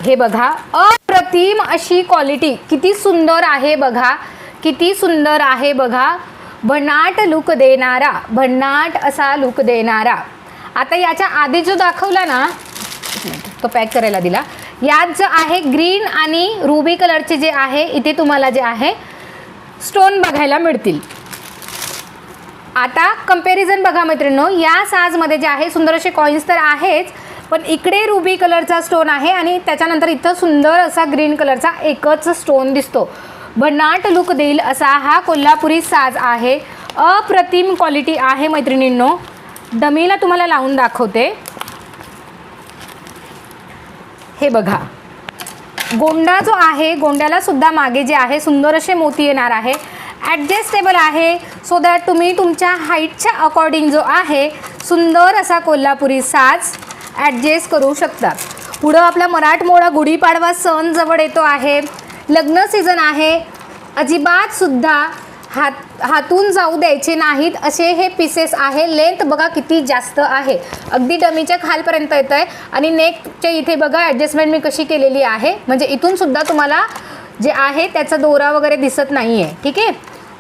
हे बघा, अप्रतिम अशी क्वालिटी, किती सुंदर आहे बघा, किती सुंदर आहे बघा. भन्नाट लुक देणारा, भन्नाट असा लुक देणारा. आता याच्या आधी जो दाखवला ना, तो पॅक करायला दिला, यात जो आहे ग्रीन आणि रुबी कलरचे जे आहे, इथे तुम्हाला जे आहे स्टोन बघायला मिळतील. आता कंपॅरिझन बघा मैत्रिणींनो, या साजमध्ये जे आहे सुंदर असे कॉइन्स तर आहेच, पण इकडे रुबी कलरचा स्टोन आहे आणि त्याच्यानंतर इथं सुंदर असा ग्रीन कलरचा एकच स्टोन दिसतो. भन्नाट लुक देईल असा हा कोल्हापुरी साज आहे. अप्रतिम क्वालिटी आहे मैत्रिणींनो. डमीला तुम्हाला लावून दाखवते. हे बघा, गोंडा जो आहे, गोंड्याला सुद्धा मागे जे आहे सुंदर असे मोती येणार आहे. ॲडजस्टेबल आहे, सो दॅट तुम्ही तुमच्या हाईटच्या अकॉर्डिंग जो आहे सुंदर असा कोल्हापुरी साज ॲडजस्ट करू शकता. पुढं आपला मराठमोळा गुढीपाडवा सण जवळ येतो आहे, लग्न सीझन आहे. अजिबात सुद्धा हातून जाऊ द्यायचे नाहीत असे हे पीसेस आहे. लेंथ बघा किती जास्त आहे, अगदी डमीच्या खालपर्यंत येतं आहे. आणि नेकच्या इथे बघा ॲडजस्टमेंट मी कशी केलेली आहे, म्हणजे इथून सुद्धा तुम्हाला जे आहे त्याचा दोरा वगैरे दिसत नाही आहे. ठीक आहे,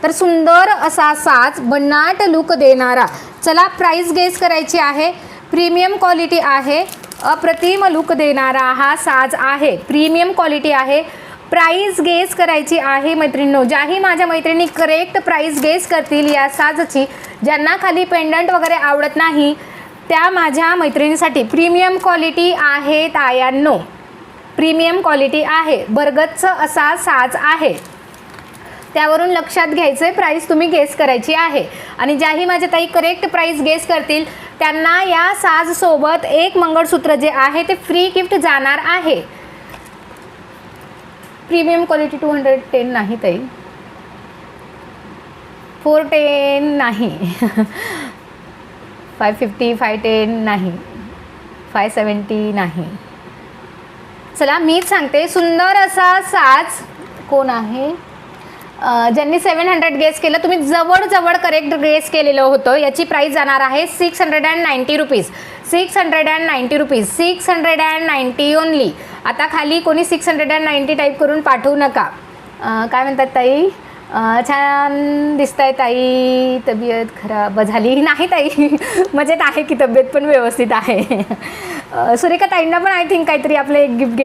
तर सुंदर असा साज, भन्नाट लुक देणारा. चला प्राईस गेस करायची आहे. प्रीमियम क्वालिटी आहे, अप्रतिम लुक देणारा हा साज आहे, प्रीमियम क्वालिटी आहे. प्राईस गेस करायची आहे मैत्रिणींनो. ज्याही माझ्या मैत्रिणी करेक्ट प्राईस गेस करतील या साजची, ज्यांना खाली पेंडंट वगैरे आवडत नाही, त्या माझ्या मैत्रिणीसाठी प्रीमियम क्वालिटी आहे तायांनो, प्रीमियम क्वालिटी आहे. बरगतचं असा साज आहे, त्यावरून लक्षात घ्यायचं आहे, प्राईस तुम्ही गेस करायची आहे. आणि ज्याही माझ्या ताई करेक्ट प्राईस गेस करतील त्यांना या साजसोबत एक मंगळसूत्र जे आहे ते फ्री गिफ्ट जाणार आहे. प्रीमियम क्वालिटी 210 नाही ताई, 410 नाही, 550 510 नाही, 570 नाही. चला मीच सांगते, सुंदर असा साज कोण आहे, ज्यांनी 700 गेस केलं, तुम्ही जवळ करेक्ट गेस केलेलं होतं. याची प्राईस जाणार आहे 690 रुपीज, 690 रुपीज, 690 ओनली. आता खाली कोणी 690 टाईप करून पाठवू नका. काय म्हणतात ताई, छान दिसताय ताई, तब्येत खराब झाली नाही ताई, मजेत आहे की तब्येत पण व्यवस्थित आहे. सुरेखा ताईंना पण आय थिंक काहीतरी आपलं एक गिफ्ट